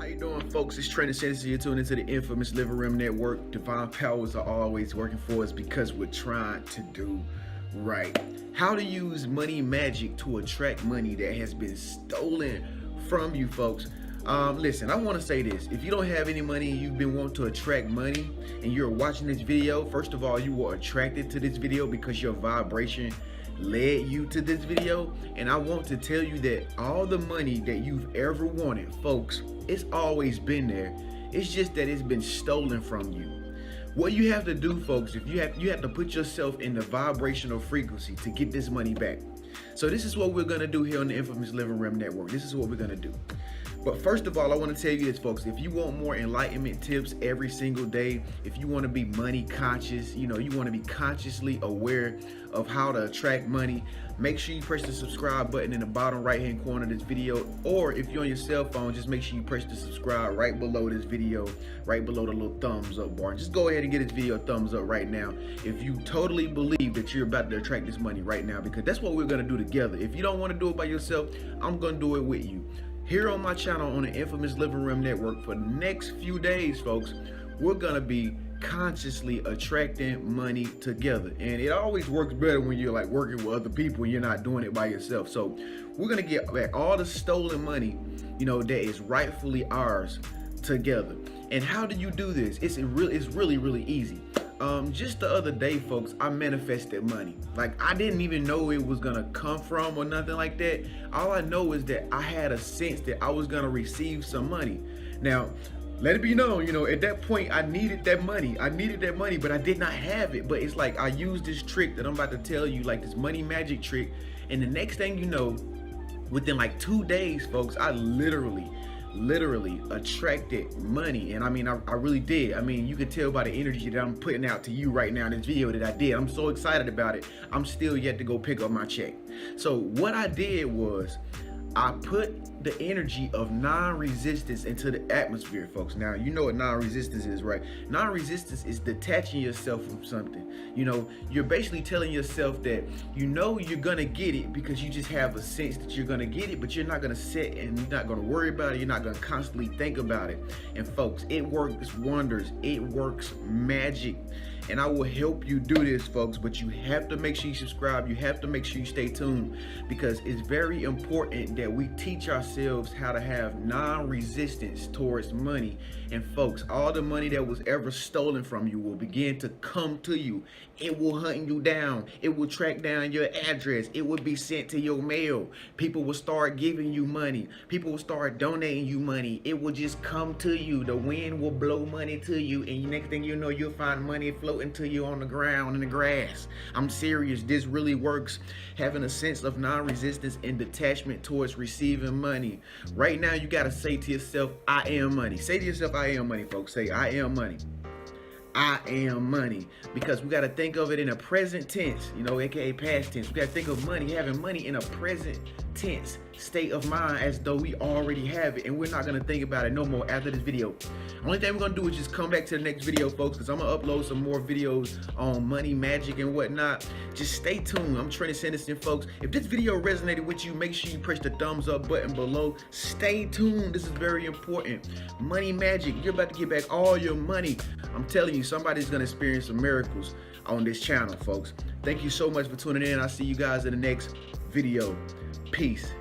you doing, folks? It's Training Sense. You're tuning into the infamous Living Room Network. Divine powers are always working for us because we're trying to do right. How to use money magic to attract money that has been stolen from you, folks. Listen, I want to say this. If you don't have any money and you've been wanting to attract money and you're watching this video, first of all, you were attracted to this video because your vibration led you to this video. And I want to tell you that all the money that you've ever wanted, folks, it's always been there. It's just that it's been stolen from you. What you have to do, folks, if you have to put yourself in the vibrational frequency to get this money back. So this is what we're gonna do here on the infamous Living Room Network. This is what we're gonna do. But first of all, I want to tell you this, folks. If you want more enlightenment tips every single day, if you want to be money conscious, you want to be consciously aware of how to attract money, make sure you press the subscribe button in the bottom right hand corner of this video. Or if you're on your cell phone, just make sure you press the subscribe right below this video, right below the little thumbs up bar. Just go ahead and get this video a thumbs up right now if you totally believe that you're about to attract this money right now, because that's what we're going to do together. If you don't want to do it by yourself, I'm going to do it with you. Here on my channel on the infamous Living Room Network for the next few days, folks, we're gonna be consciously attracting money together. And it always works better when you're like working with other people and you're not doing it by yourself. So we're gonna get back all the stolen money, that is rightfully ours together. And how do you do this? It's really easy. Just the other day, folks, I manifested money. Like, I didn't even know it was gonna come from or nothing like that. All I know is that I had a sense that I was gonna receive some money. Now, let it be known, at that point, I needed that money, but I did not have it. But it's like I used this trick that I'm about to tell you, like this money magic trick. And the next thing you know, within like 2 days, folks, I literally attracted money. And I really did. You can tell by the energy that I'm putting out to you right now in this video that I did. I'm so excited about it. I'm still yet to go pick up my check. So what I did was I put the energy of non-resistance into the atmosphere, folks. Now, you know what non-resistance is, right? Non-resistance is detaching yourself from something. You're basically telling yourself that you're gonna get it because you just have a sense that you're gonna get it, but you're not gonna sit and you're not gonna worry about it. You're not gonna constantly think about it. And folks, it works wonders. It works magic. And I will help you do this, folks, but you have to make sure you subscribe. You have to make sure you stay tuned, because it's very important that we teach ourselves how to have non-resistance towards money. And folks, all the money that was ever stolen from you will begin to come to you. It will hunt you down. It will track down your address. It will be sent to your mail. People will start giving you money. People will start donating you money. It will just come to you. The wind will blow money to you, and the next thing you know, you'll find money floating to you on the ground, in the grass. I'm serious. This really works. Having a sense of non-resistance and detachment towards receiving money. Right now, you got to say to yourself, I am money. Say to yourself, I am money, folks. Say, I am money. I am money, because we got to think of it in a present tense, aka past tense. We got to think of money, having money in a present tense state of mind, as though we already have it, and we're not going to think about it no more after this video. Only thing we're going to do is just come back to the next video, folks, because I'm going to upload some more videos on money magic and whatnot. Just stay tuned. I'm Training Sense, folks. If this video resonated with you, make sure you press the thumbs up button below. Stay tuned. This is very important. Money magic. You're about to get back all your money. I'm telling you, somebody's going to experience some miracles on this channel, folks. Thank you so much for tuning in. I'll see you guys in the next video. Peace.